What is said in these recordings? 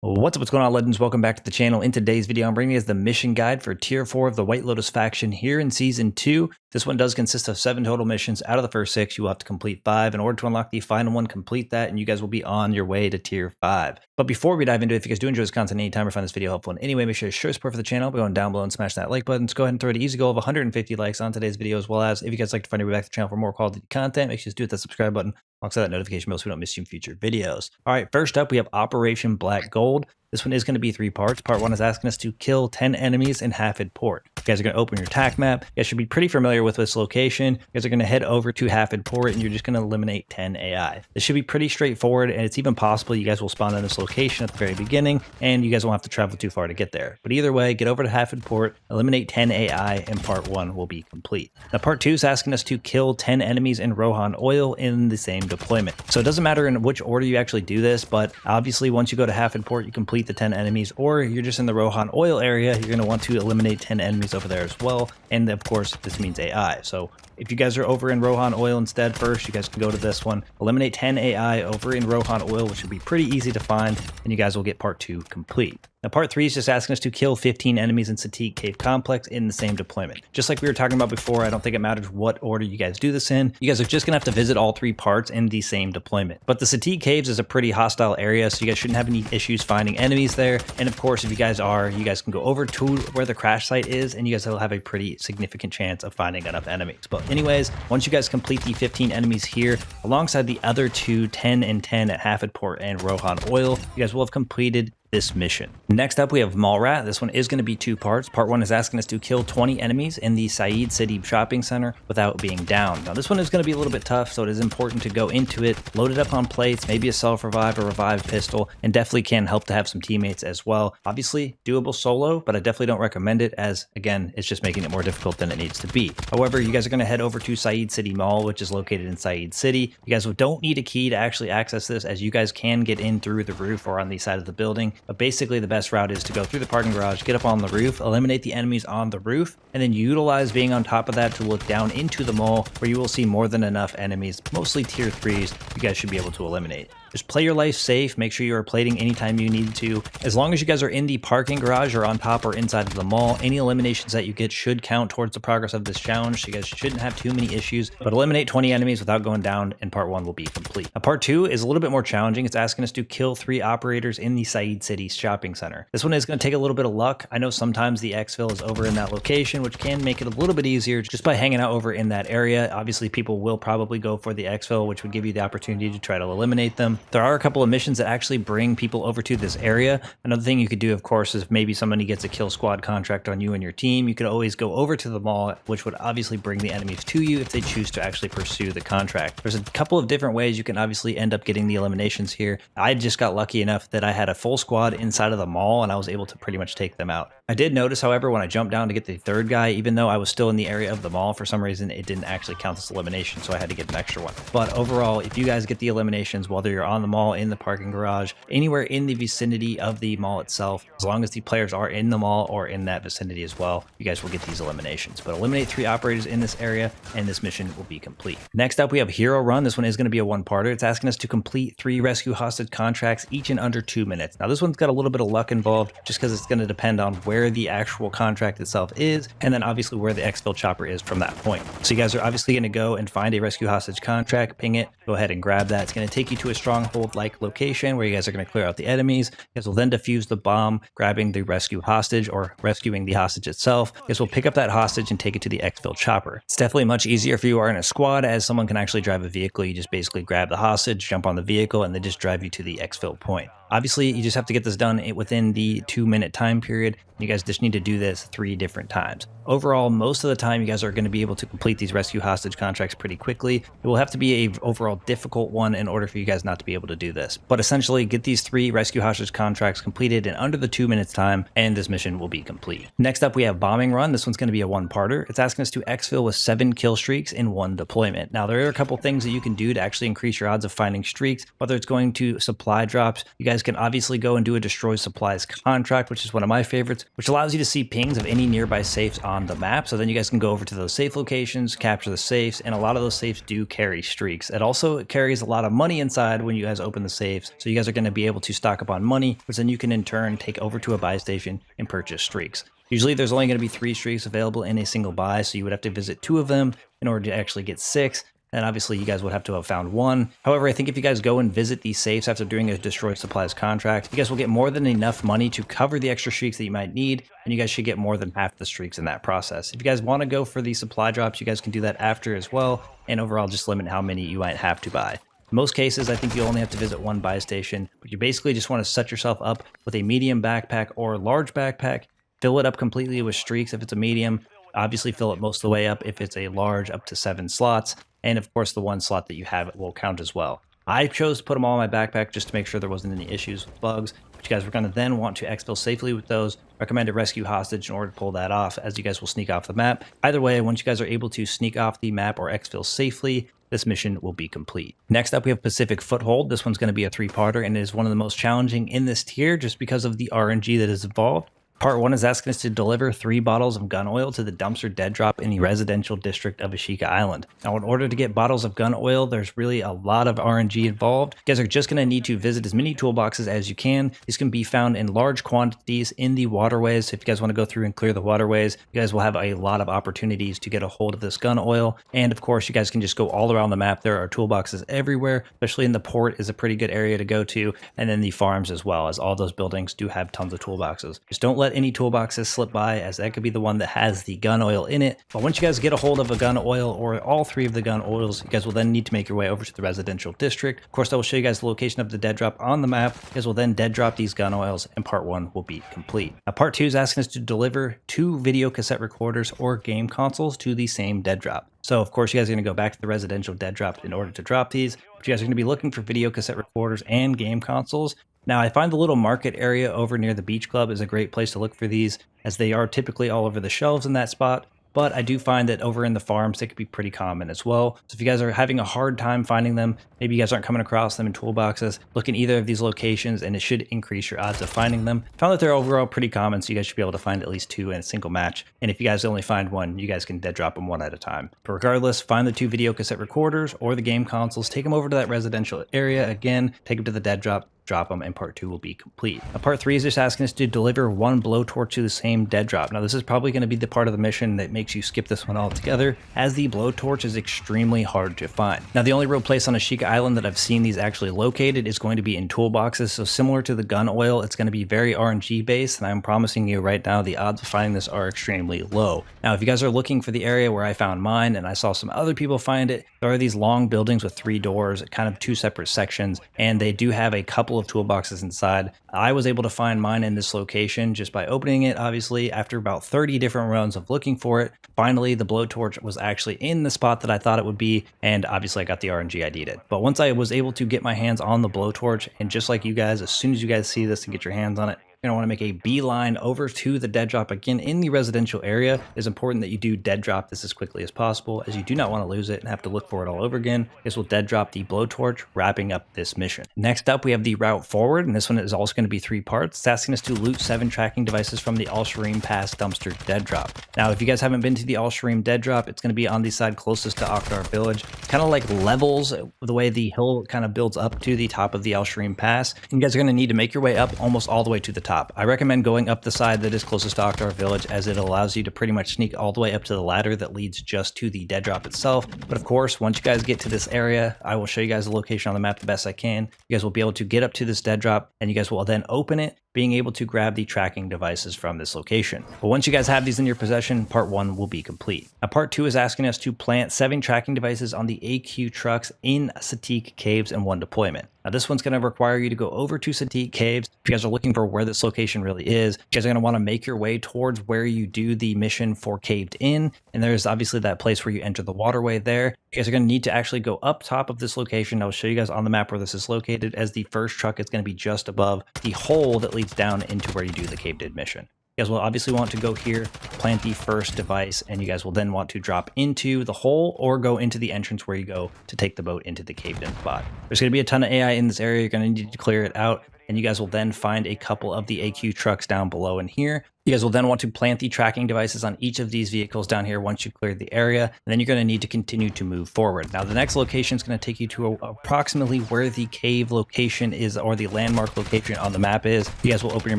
What's going on, legends? Welcome back to the channel. In today's video, I'm bringing you guys the mission guide for tier 4 of the White Lotus faction here in season 2. This one does consist of 7 total missions. Out of the first 6, you will have to complete 5. In order to unlock the final one, complete that, and you guys will be on your way to tier 5. But before we dive into it, if you guys do enjoy this content anytime or find this video helpful in any way, make sure to show support for the channel by going down below and smash that like button. Let's go ahead and throw an easy goal of 150 likes on today's video, as well as if you guys like to find your way back to the channel for more quality content, make sure to do that subscribe button alongside that notification bell so we don't miss you in future videos. All right, first up, we have Operation Black Gold. This one is going to be 3 parts. Part 1 is asking us to kill 10 enemies in Hafid Port. You guys are going to open your TAC map. You guys should be pretty familiar with this location. You guys are going to head over to Hafid Port and you're just going to eliminate 10 AI. This should be pretty straightforward, and it's even possible you guys will spawn in this location at the very beginning and you guys won't have to travel too far to get there. But either way, get over to Hafid Port, eliminate 10 AI, and part 1 will be complete. Now part 2 is asking us to kill 10 enemies in Rohan Oil in the same deployment. So it doesn't matter in which order you actually do this, but obviously once you go to Hafid Port, you complete the 10 enemies, or you're just in the Rohan Oil area, you're going to want to eliminate 10 enemies over there as well. And of course, this means AI. So if you guys are over in Rohan Oil instead first, you guys can go to this one, eliminate 10 AI over in Rohan Oil, which should be pretty easy to find, and you guys will get part 2 complete. Now part 3 is just asking us to kill 15 enemies in Satiq Cave Complex in the same deployment. Just like we were talking about before, I don't think it matters what order you guys do this in. You guys are just going to have to visit all 3 parts in the same deployment. But the Satiq Caves is a pretty hostile area, so you guys shouldn't have any issues finding enemies there. And of course, if you guys are, you guys can go over to where the crash site is, and you guys will have a pretty significant chance of finding enough enemies. But anyways, once you guys complete the 15 enemies here, alongside the other 2, 10 and 10 at Hafid Port and Rohan Oil, you guys will have completed this mission. Next up, we have Malrat. This one is going to be 2 parts. Part 1 is asking us to kill 20 enemies in the Saeed City shopping center without being down. Now this one is going to be a little bit tough, so it is important to go into it, load it up on plates, maybe a self-revive or revive pistol, and definitely can help to have some teammates as well. Obviously doable solo, but I definitely don't recommend it, as again, it's just making it more difficult than it needs to be. However, you guys are going to head over to Saeed City Mall, which is located in Saeed City. You guys don't need a key to actually access this, as you guys can get in through the roof or on the side of the building. But basically the best route is to go through the parking garage, get up on the roof, eliminate the enemies on the roof, and then utilize being on top of that to look down into the mall, where you will see more than enough enemies, mostly tier 3s, you guys should be able to eliminate. Just play your life safe, make sure you are plating anytime you need to. As long as you guys are in the parking garage or on top or inside of the mall, any eliminations that you get should count towards the progress of this challenge, so you guys shouldn't have too many issues. But eliminate 20 enemies without going down, and part 1 will be complete. Now part 2 is a little bit more challenging. It's asking us to kill 3 operators in the Saeed City shopping center. This one is going to take a little bit of luck. I know sometimes the exfil is over in that location, which can make it a little bit easier just by hanging out over in that area. Obviously people will probably go for the exfil, which would give you the opportunity to try to eliminate them. There are a couple of missions that actually bring people over to this area. Another thing you could do, of course, is maybe somebody gets a kill squad contract on you and your team. You could always go over to the mall, which would obviously bring the enemies to you if they choose to actually pursue the contract. There's a couple of different ways you can obviously end up getting the eliminations here. I just got lucky enough that I had a full squad inside of the mall and I was able to pretty much take them out. I did notice, however, when I jumped down to get the 3rd guy, even though I was still in the area of the mall, for some reason it didn't actually count as elimination, so I had to get an extra one. But overall, if you guys get the eliminations, whether you're on the mall, in the parking garage, anywhere in the vicinity of the mall itself, as long as the players are in the mall or in that vicinity as well, you guys will get these eliminations. But eliminate 3 operators in this area and this mission will be complete. Next up, we have Hero Run. This one is going to be a 1-parter. It's asking us to complete 3 rescue hostage contracts, each in under 2 minutes. Now this one's got a little bit of luck involved, just because it's going to depend on where the actual contract itself is, and then obviously where the exfil chopper is from that point. So you guys are obviously going to go and find a rescue hostage contract, ping it, go ahead and grab that. It's going to take you to a stronghold like location where you guys are going to clear out the enemies. You guys will then defuse the bomb, grabbing the rescue hostage or rescuing the hostage itself. You guys will pick up that hostage and take it to the exfil chopper. It's definitely much easier if you are in a squad, as someone can actually drive a vehicle. You just basically grab the hostage, jump on the vehicle, and they just drive you to the exfil point. Obviously, you just have to get this done within the 2-minute time period. You guys just need to do this 3 different times. Overall, most of the time, you guys are going to be able to complete these rescue hostage contracts pretty quickly. It will have to be a overall difficult one in order for you guys not to be able to do this. But essentially, get these 3 rescue hostage contracts completed in under the 2 minutes time, and this mission will be complete. Next up, we have Bombing Run. This one's going to be a 1-parter. It's asking us to exfil with 7 kill streaks in 1 deployment. Now, there are a couple things that you can do to actually increase your odds of finding streaks, whether it's going to supply drops. You guys guys can obviously go and do a destroy supplies contract, which is one of my favorites, which allows you to see pings of any nearby safes on the map. So then you guys can go over to those safe locations, capture the safes, and a lot of those safes do carry streaks. It also carries a lot of money inside when you guys open the safes. So you guys are going to be able to stock up on money, which then you can in turn take over to a buy station and purchase streaks. Usually there's only going to be 3 streaks available in a single buy, so you would have to visit 2 of them in order to actually get 6. And obviously you guys would have to have found 1. However, I think if you guys go and visit these safes after doing a destroy supplies contract, you guys will get more than enough money to cover the extra streaks that you might need, and you guys should get more than half the streaks in that process. If you guys want to go for the supply drops, you guys can do that after as well, and overall just limit how many you might have to buy. In most cases, I think you only have to visit 1 buy station, but you basically just want to set yourself up with a medium backpack or a large backpack, fill it up completely with streaks if it's a medium, obviously fill it most of the way up if it's a large, up to 7 slots, and of course the 1 slot that you have will count as well. I chose to put them all in my backpack just to make sure there wasn't any issues with bugs, but you guys were going to then want to exfil safely with those. Recommend a rescue hostage in order to pull that off, as you guys will sneak off the map. Either way, once you guys are able to sneak off the map or exfil safely, this mission will be complete. Next up, we have Pacific Foothold. This one's going to be a 3-parter, and it is one of the most challenging in this tier just because of the RNG that is involved. Part 1 is asking us to deliver 3 bottles of gun oil to the dumpster dead drop in the residential district of Ashika Island. Now, in order to get bottles of gun oil, there's really a lot of RNG involved. You guys are just going to need to visit as many toolboxes as you can. These can be found in large quantities in the waterways. So if you guys want to go through and clear the waterways, you guys will have a lot of opportunities to get a hold of this gun oil. And of course, you guys can just go all around the map. There are toolboxes everywhere, especially in the port is a pretty good area to go to. And then the farms as well, as all those buildings do have tons of toolboxes. Just don't let any toolboxes slip by, as that could be the one that has the gun oil in it. But once you guys get a hold of a gun oil or all 3 of the gun oils, you guys will then need to make your way over to the residential district. Of course, I will show you guys the location of the dead drop on the map. You guys will then dead drop these gun oils, and part 1 will be complete. Now, part 2 is asking us to deliver 2 video cassette recorders or game consoles to the same dead drop. So of course, you guys are going to go back to the residential dead drop in order to drop these. But you guys are going to be looking for video cassette recorders and game consoles. Now, I find the little market area over near the beach club is a great place to look for these, as they are typically all over the shelves in that spot. But I do find that over in the farms, they could be pretty common as well. So if you guys are having a hard time finding them, maybe you guys aren't coming across them in toolboxes, look in either of these locations and it should increase your odds of finding them. I found that they're overall pretty common, so you guys should be able to find at least 2 in a single match. And if you guys only find 1, you guys can dead drop them 1 at a time. But regardless, find the 2 video cassette recorders or the game consoles, take them over to that residential area again, take them to the dead drop them, and part 2 will be complete. Now, part 3 is just asking us to deliver 1 blowtorch to the same dead drop. Now, this is probably going to be the part of the mission that makes you skip this one altogether, as the blowtorch is extremely hard to find. Now, the only real place on Ashika Island that I've seen these actually located is going to be in toolboxes. So similar to the gun oil, it's going to be very RNG based, and I'm promising you right now the odds of finding this are extremely low. Now, if you guys are looking for the area where I found mine, and I saw some other people find it, there are these long buildings with 3 doors, kind of 2 separate sections, and they do have a couple of toolboxes inside. I was able to find mine in this location just by opening it, obviously, after about 30 different rounds of looking for it. Finally, the blowtorch was actually in the spot that I thought it would be, and obviously I got the RNG ID'd it. But once I was able to get my hands on the blowtorch, and just like you guys, as soon as you guys see this and get your hands on it, you're going to want to make a beeline over to the dead drop again in the residential area. It's important that you do dead drop this as quickly as possible, as you do not want to lose it and have to look for it all over again. This will dead drop the blowtorch, wrapping up this mission. Next up, we have the route forward, and this one is also going to be 3 parts. It's asking us to loot 7 tracking devices from the Al Sharim Pass dumpster dead drop. Now, if you guys haven't been to the Al Sharim dead drop, it's going to be on the side closest to Akhtar Village. It's kind of like levels, the way the hill kind of builds up to the top of the Al Sharim Pass. And you guys are going to need to make your way up almost all the way to the top. I recommend going up the side that is closest to Akhtar Village, as it allows you to pretty much sneak all the way up to the ladder that leads just to the dead drop itself. But of course, once you guys get to this area, I will show you guys the location on the map the best I can. You guys will be able to get up to this dead drop, and you guys will then open it, being able to grab the tracking devices from this location. But once you guys have these in your possession, part 1 will be complete. Now, part 2 is asking us to plant 7 tracking devices on the AQ trucks in Satiq Caves in 1 deployment. Now, this one's going to require you to go over to Satiq Caves. If you guys are looking for where this location really is, you guys are going to want to make your way towards where you do the mission for Caved In. And there's obviously that place where you enter the waterway there. You guys are going to need to actually go up top of this location. I'll show you guys on the map where this is located, as the first truck is going to be just above the hole that leads down into where you do the Caved In mission. You guys will obviously want to go here, plant the first device, and you guys will then want to drop into the hole or go into the entrance where you go to take the boat into the caved in spot. There's going to be a ton of AI in this area. You're going to need to clear it out. and you guys will then find a couple of the AQ trucks down below in here. You guys will then want to plant the tracking devices on each of these vehicles down here once you clear the area, and then you're going to need to continue to move forward. Now, the next location is going to take you to approximately where the cave location is, or the landmark location on the map is. You guys will open your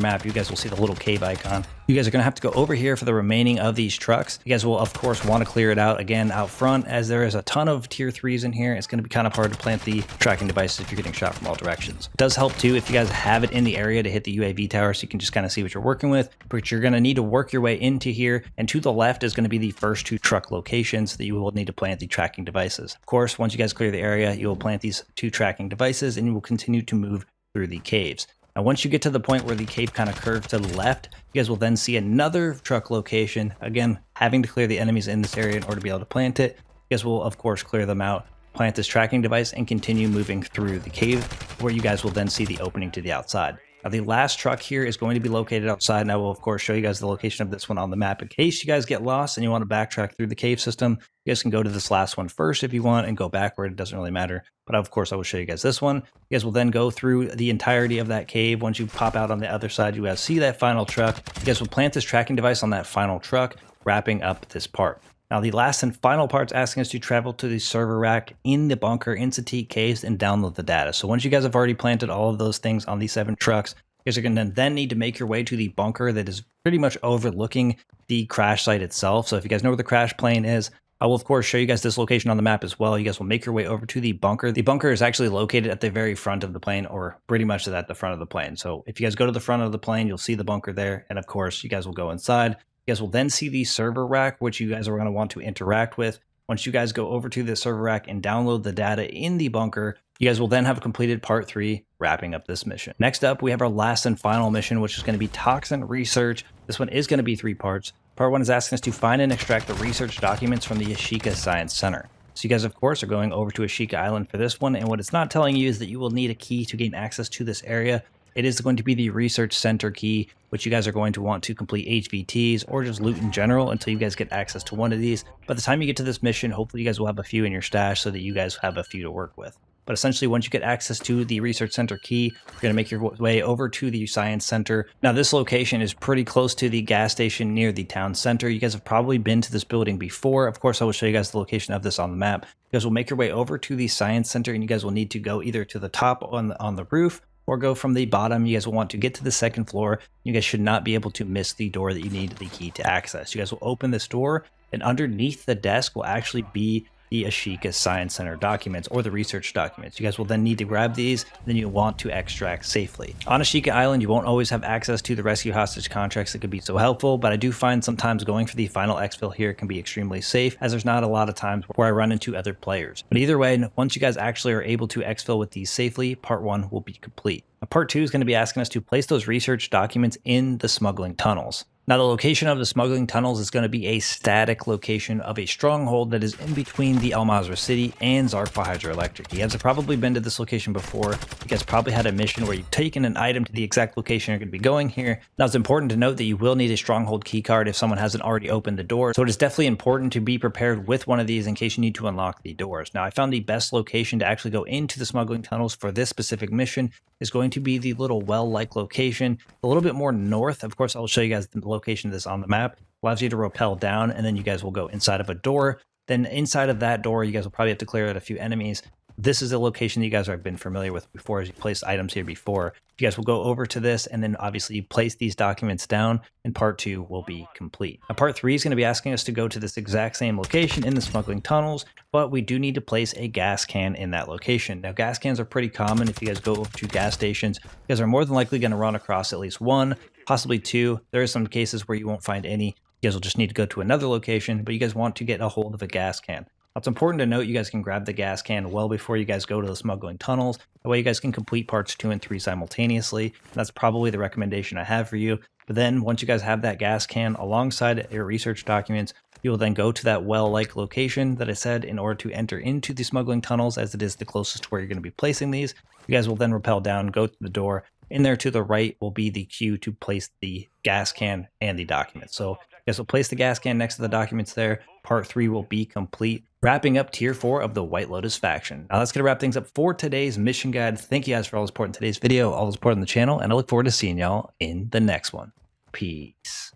map. You guys will see the little cave icon. You guys are going to have to go over here for the remaining of these trucks. You guys will, of course, want to clear it out again out front, as there is a ton of tier 3s in here. It's going to be kind of hard to plant the tracking devices if you're getting shot from all directions. It does help too if you guys have it in the area to hit the UAV tower, so you can just kind of see what you're working with, but you're going to need to work your way into here, and to the left is going to be the first 2 truck locations that you will need to plant the tracking devices. Of course, once you guys clear the area, you will plant these 2 tracking devices, and you will continue to move through the caves. Now, once you get to the point where the cave kind of curves to the left, you guys will then see another truck location. Again, having to clear the enemies in this area in order to be able to plant it. You guys will, of course, clear them out, plant this tracking device, and continue moving through the cave, where you guys will then see the opening to the outside. Now, the last truck here is going to be located outside, and I will, of course, show you guys the location of this one on the map. In case you guys get lost and you want to backtrack through the cave system, you guys can go to this last one first if you want and go backward. It doesn't really matter. But, of course, I will show you guys this one. You guys will then go through the entirety of that cave. Once you pop out on the other side, you guys see that final truck. You guys will plant this tracking device on that final truck, wrapping up this part. Now, the last and final part is asking us to travel to the server rack in the bunker in Satik Caves and download the data. So once you guys have already planted all of those things on these 7 trucks, you guys are going to then need to make your way to the bunker that is pretty much overlooking the crash site itself. So if you guys know where the crash plane is, I will, of course, show you guys this location on the map as well. You guys will make your way over to the bunker. The bunker is actually located at the very front of the plane, or pretty much at the front of the plane. So if you guys go to the front of the plane, you'll see the bunker there. And of course, you guys will go inside. You guys will then see the server rack, which you guys are going to want to interact with. Once you guys go over to the server rack and download the data in the bunker, you guys will then have completed part 3, wrapping up this mission. Next up, we have our last and final mission, which is going to be Toxin Research. This one is going to be 3 parts. Part 1 is asking us to find and extract the research documents from the Ashika Science Center. So you guys, of course, are going over to Ashika Island for this one, and what it's not telling you is that you will need a key to gain access to this area. It is going to be the research center key, which you guys are going to want to complete HVTs or just loot in general until you guys get access to one of these. By the time you get to this mission, hopefully you guys will have a few in your stash so that you guys have a few to work with. But essentially, once you get access to the research center key, you're going to make your way over to the science center. Now, this location is pretty close to the gas station near the town center. You guys have probably been to this building before. Of course, I will show you guys the location of this on the map. You guys will make your way over to the science center, and you guys will need to go either to the top on the roof, or go from the bottom. You guys will want to get to the 2nd floor. You guys should not be able to miss the door that you need the key to access. You guys will open this door, and underneath the desk will actually be the Ashika Science Center documents, or the research documents. You guys will then need to grab these, then you'll want to extract safely. On Ashika Island, you won't always have access to the rescue hostage contracts that could be so helpful, but I do find sometimes going for the final exfil here can be extremely safe, as there's not a lot of times where I run into other players. But either way, once you guys actually are able to exfil with these safely, part 1 will be complete. Now, part 2 is going to be asking us to place those research documents in the smuggling tunnels. Now, the location of the smuggling tunnels is going to be a static location of a stronghold that is in between the Al Mazrah City and Zarqwa Hydroelectric. You guys have probably been to this location before. You guys probably had a mission where you've taken an item to the exact location you're going to be going here. Now, it's important to note that you will need a stronghold keycard if someone hasn't already opened the door. So it is definitely important to be prepared with one of these in case you need to unlock the doors. Now, I found the best location to actually go into the smuggling tunnels for this specific mission is going to be the little well-like location, a little bit more north. Of course, I'll show you guys the location of this on the map. It allows you to rappel down, and then you guys will go inside of a door. Then inside of that door, you guys will probably have to clear out a few enemies. This is a location that you guys have been familiar with before, as you placed items here before. You guys will go over to this, and then obviously you place these documents down, and part 2 will be complete. Now, part 3 is going to be asking us to go to this exact same location in the smuggling tunnels, but we do need to place a gas can in that location. Now, gas cans are pretty common. If you guys go over to gas stations, you guys are more than likely going to run across at least 1, possibly 2. There are some cases where you won't find any. You guys will just need to go to another location, but you guys want to get a hold of a gas can. Now, it's important to note you guys can grab the gas can well before you guys go to the smuggling tunnels. That way you guys can complete parts 2 and 3 simultaneously. That's probably the recommendation I have for you. But then once you guys have that gas can alongside your research documents, you will then go to that well-like location that I said in order to enter into the smuggling tunnels, as it is the closest to where you're going to be placing these. You guys will then rappel down, go to the door. In there to the right will be the queue to place the gas can and the documents. So you Yeah, so place the gas can next to the documents there. Part 3 will be complete, wrapping up Tier 4 of the White Lotus faction. Now that's going to wrap things up for today's mission guide. Thank you guys for all the support in today's video, all the support on the channel, and I look forward to seeing y'all in the next one. Peace.